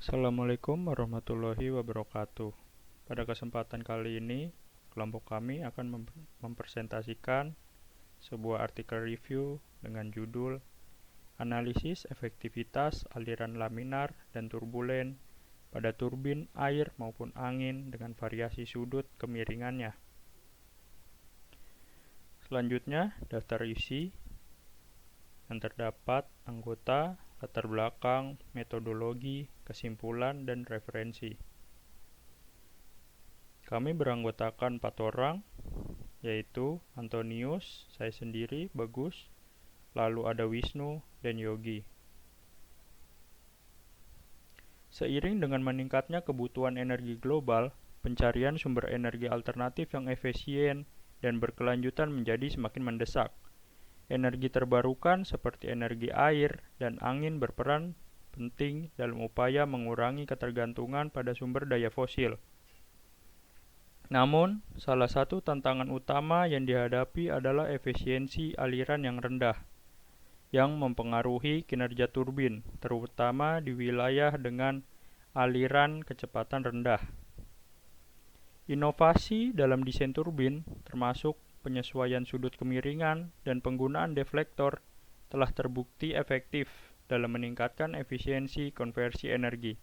Assalamualaikum warahmatullahi wabarakatuh. Pada kesempatan kali ini, kelompok kami akan mempresentasikan sebuah artikel review dengan judul Analisis Efektivitas Aliran Laminar dan Turbulen pada Turbin Air maupun Angin dengan variasi sudut kemiringannya. Selanjutnya, daftar isi yang terdapat anggota, latar belakang, metodologi, kesimpulan, dan referensi. Kami beranggotakan 4 orang, yaitu Antonius, saya sendiri, Bagus, lalu ada Wisnu, dan Yogi. Seiring dengan meningkatnya kebutuhan energi global, pencarian sumber energi alternatif yang efisien dan berkelanjutan menjadi semakin mendesak. Energi terbarukan seperti energi air dan angin berperan penting dalam upaya mengurangi ketergantungan pada sumber daya fosil. Namun, salah satu tantangan utama yang dihadapi adalah efisiensi aliran yang rendah, yang mempengaruhi kinerja turbin, terutama di wilayah dengan aliran kecepatan rendah. Inovasi dalam desain turbin, termasuk penyesuaian sudut kemiringan dan penggunaan deflektor, telah terbukti efektif dalam meningkatkan efisiensi konversi energi.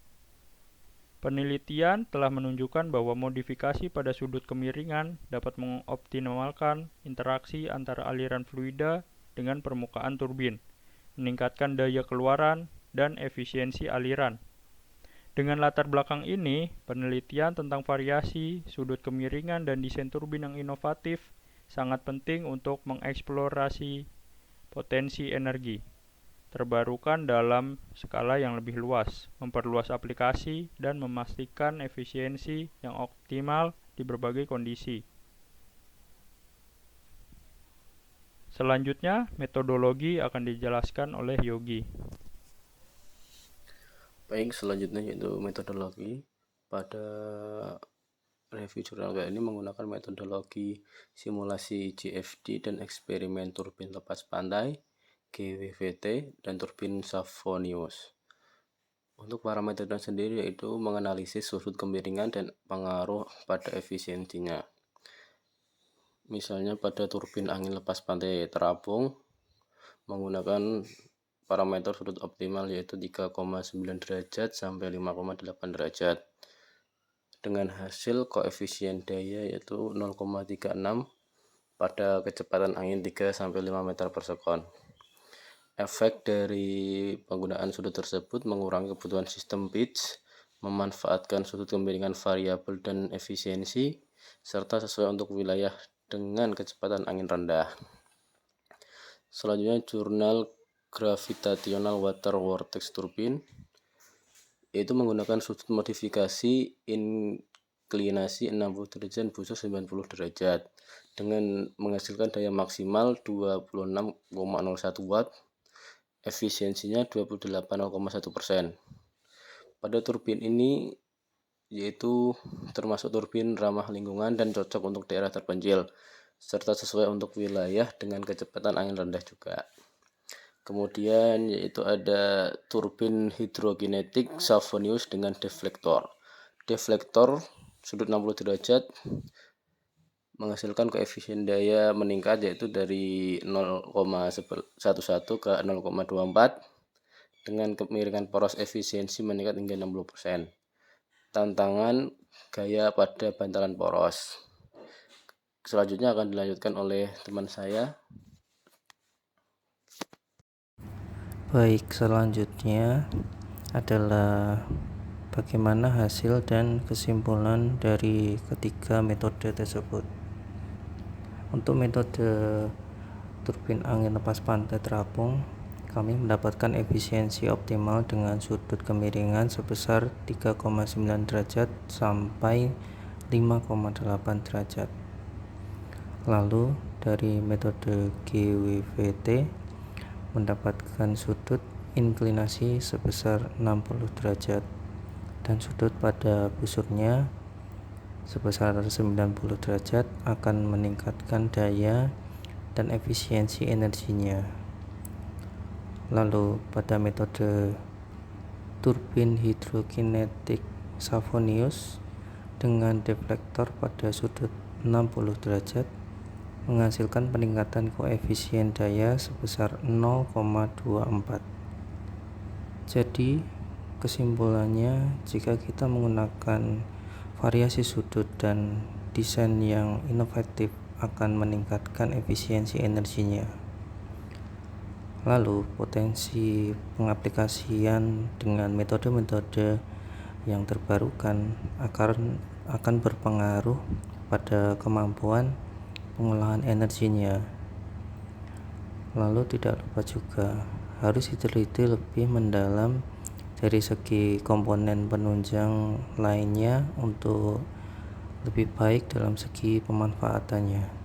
Penelitian telah menunjukkan bahwa modifikasi pada sudut kemiringan dapat mengoptimalkan interaksi antara aliran fluida dengan permukaan turbin, meningkatkan daya keluaran dan efisiensi aliran. Dengan latar belakang ini, penelitian tentang variasi sudut kemiringan dan desain turbin yang inovatif sangat penting untuk mengeksplorasi potensi energi terbarukan dalam skala yang lebih luas, memperluas aplikasi, dan memastikan efisiensi yang optimal di berbagai kondisi. Selanjutnya, metodologi akan dijelaskan oleh Yogi. Baik, selanjutnya yaitu metodologi. Pada review jurnal kali ini menggunakan metodologi simulasi JFD dan eksperimen turbin lepas pantai, GWVT, dan turbin Savonius. Untuk parameter sendiri yaitu menganalisis sudut kemiringan dan pengaruh pada efisiensinya. Misalnya pada turbin angin lepas pantai terapung menggunakan parameter sudut optimal yaitu 3,9 derajat sampai 5,8 derajat dengan hasil koefisien daya yaitu 0,36 pada kecepatan angin 3 sampai 5 meter per sekon. Efek dari penggunaan sudut tersebut mengurangi kebutuhan sistem pitch, memanfaatkan sudut kemiringan variabel dan efisiensi, serta sesuai untuk wilayah dengan kecepatan angin rendah. Selanjutnya jurnal Gravitational Water Vortex Turbine, yaitu menggunakan sudut modifikasi inklinasi 60 derajat busur 90 derajat dengan menghasilkan daya maksimal 26,01 watt, efisiensinya 28,1%. Pada turbin ini yaitu termasuk turbin ramah lingkungan dan cocok untuk daerah terpencil serta sesuai untuk wilayah dengan kecepatan angin rendah juga. Kemudian yaitu ada turbin hidrokinetik Savonius dengan deflektor. Deflektor sudut 60 derajat menghasilkan koefisien daya meningkat yaitu dari 0,11 ke 0,24 dengan kemiringan poros efisiensi meningkat hingga 60%. Tantangan gaya pada bantalan poros. Selanjutnya akan dilanjutkan oleh teman saya. Baik, selanjutnya adalah bagaimana hasil dan kesimpulan dari ketiga metode tersebut. Untuk metode turbin angin lepas pantai terapung, kami mendapatkan efisiensi optimal dengan sudut kemiringan sebesar 3,9 derajat sampai 5,8 derajat. Lalu dari metode GWVT mendapatkan sudut inklinasi sebesar 60 derajat dan sudut pada busurnya sebesar 90 derajat akan meningkatkan daya dan efisiensi energinya. Lalu pada metode turbin hidrokinetik Savonius dengan deflektor pada sudut 60 derajat menghasilkan peningkatan koefisien daya sebesar 0,24. Jadi kesimpulannya, jika kita menggunakan variasi sudut dan desain yang inovatif akan meningkatkan efisiensi energinya. Lalu potensi pengaplikasian dengan metode-metode yang terbarukan akan berpengaruh pada kemampuan pengolahan energinya. Lalu tidak lupa juga harus diteliti lebih mendalam dari segi komponen penunjang lainnya untuk lebih baik dalam segi pemanfaatannya.